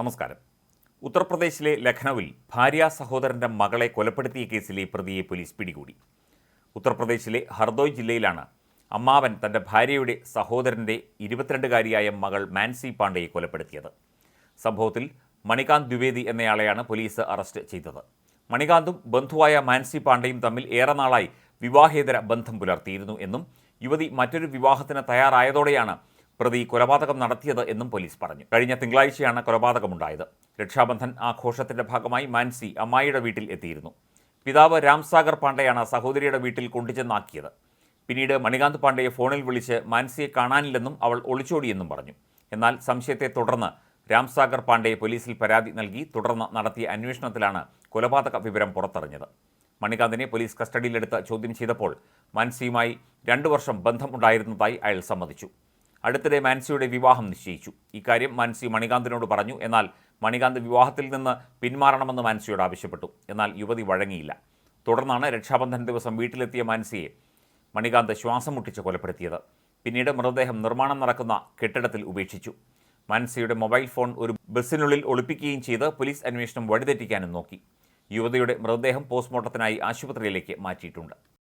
നമസ്കാരം. ഉത്തർപ്രദേശിലെ ലഖ്നൌവിൽ ഭാര്യ സഹോദരന്റെ മകളെ കൊലപ്പെടുത്തിയ കേസിലെ പ്രതിയെ പോലീസ് പിടികൂടി. ഉത്തർപ്രദേശിലെ ഹർദോയ് ജില്ലയിലാണ് അമ്മാവൻ തന്റെ ഭാര്യയുടെ സഹോദരന്റെ 22-കാരിയായ മകൾ മാൻസി പാണ്ഡെയെ കൊലപ്പെടുത്തിയത്. സംഭവത്തിൽ മണികാന്ത് ദ്വിവേദി എന്നയാളെയാണ് പോലീസ് അറസ്റ്റ് ചെയ്തത്. മണികാന്തും ബന്ധുവായ മാൻസി പാണ്ഡെയും തമ്മിൽ ഏറെ നാളായി വിവാഹേതര ബന്ധം പുലർത്തിയിരുന്നു എന്നും യുവതി മറ്റൊരു വിവാഹത്തിന് തയ്യാറായതോടെയാണ് പ്രതി കൊലപാതകം നടത്തിയത് എന്നും പോലീസ് പറഞ്ഞു. കഴിഞ്ഞ തിങ്കളാഴ്ചയാണ് കൊലപാതകമുണ്ടായത്. രക്ഷാബന്ധൻ ആഘോഷത്തിന്റെ ഭാഗമായി മാൻസി അമ്മായിയുടെ വീട്ടിൽ എത്തിയിരുന്നു. പിതാവ് രാംസാഗർ പാണ്ഡെയാണ് സഹോദരിയുടെ വീട്ടിൽ കൊണ്ടുചെന്നാക്കിയത്. പിന്നീട് മണികാന്ത് പാണ്ഡെയെ ഫോണിൽ വിളിച്ച് മാൻസിയെ കാണാനില്ലെന്നും അവൾ ഒളിച്ചോടിയെന്നും പറഞ്ഞു. എന്നാൽ സംശയത്തെ തുടർന്ന് രാംസാഗർ പാണ്ഡെ പോലീസിൽ പരാതി നൽകി. തുടർന്ന് നടത്തിയ അന്വേഷണത്തിലാണ് കൊലപാതക വിവരം പുറത്തറിഞ്ഞത്. മണികാന്തിനെ പോലീസ് കസ്റ്റഡിയിലെടുത്ത് ചോദ്യം ചെയ്തപ്പോൾ മാൻസിയുമായി 2 വർഷം ബന്ധമുണ്ടായിരുന്നതായി അയാൾ സമ്മതിച്ചു. അടുത്തിടെ മാൻസിയുടെ വിവാഹം നിശ്ചയിച്ചു. ഇക്കാര്യം മാൻസി മണികാന്തിനോട് പറഞ്ഞു. എന്നാൽ മണികാന്ത് വിവാഹത്തിൽ നിന്ന് പിന്മാറണമെന്ന് മാൻസിയോട് ആവശ്യപ്പെട്ടു. എന്നാൽ യുവതി വഴങ്ങിയില്ല. തുടർന്നാണ് രക്ഷാബന്ധൻ ദിവസം വീട്ടിലെത്തിയ മാൻസിയെ മണികാന്ത് ശ്വാസം മുട്ടിച്ച് കൊലപ്പെടുത്തിയത്. പിന്നീട് മൃതദേഹം നിർമ്മാണം നടക്കുന്ന കെട്ടിടത്തിൽ ഉപേക്ഷിച്ചു. മാൻസിയുടെ മൊബൈൽ ഫോൺ ഒരു ബസ്സിനുള്ളിൽ ഒളിപ്പിക്കുകയും ചെയ്ത് പോലീസ് അന്വേഷണം വഴിതെറ്റിക്കാനും നോക്കി. യുവതിയുടെ മൃതദേഹം പോസ്റ്റ്മോർട്ടത്തിനായി ആശുപത്രിയിലേക്ക് മാറ്റിയിട്ടുണ്ട്.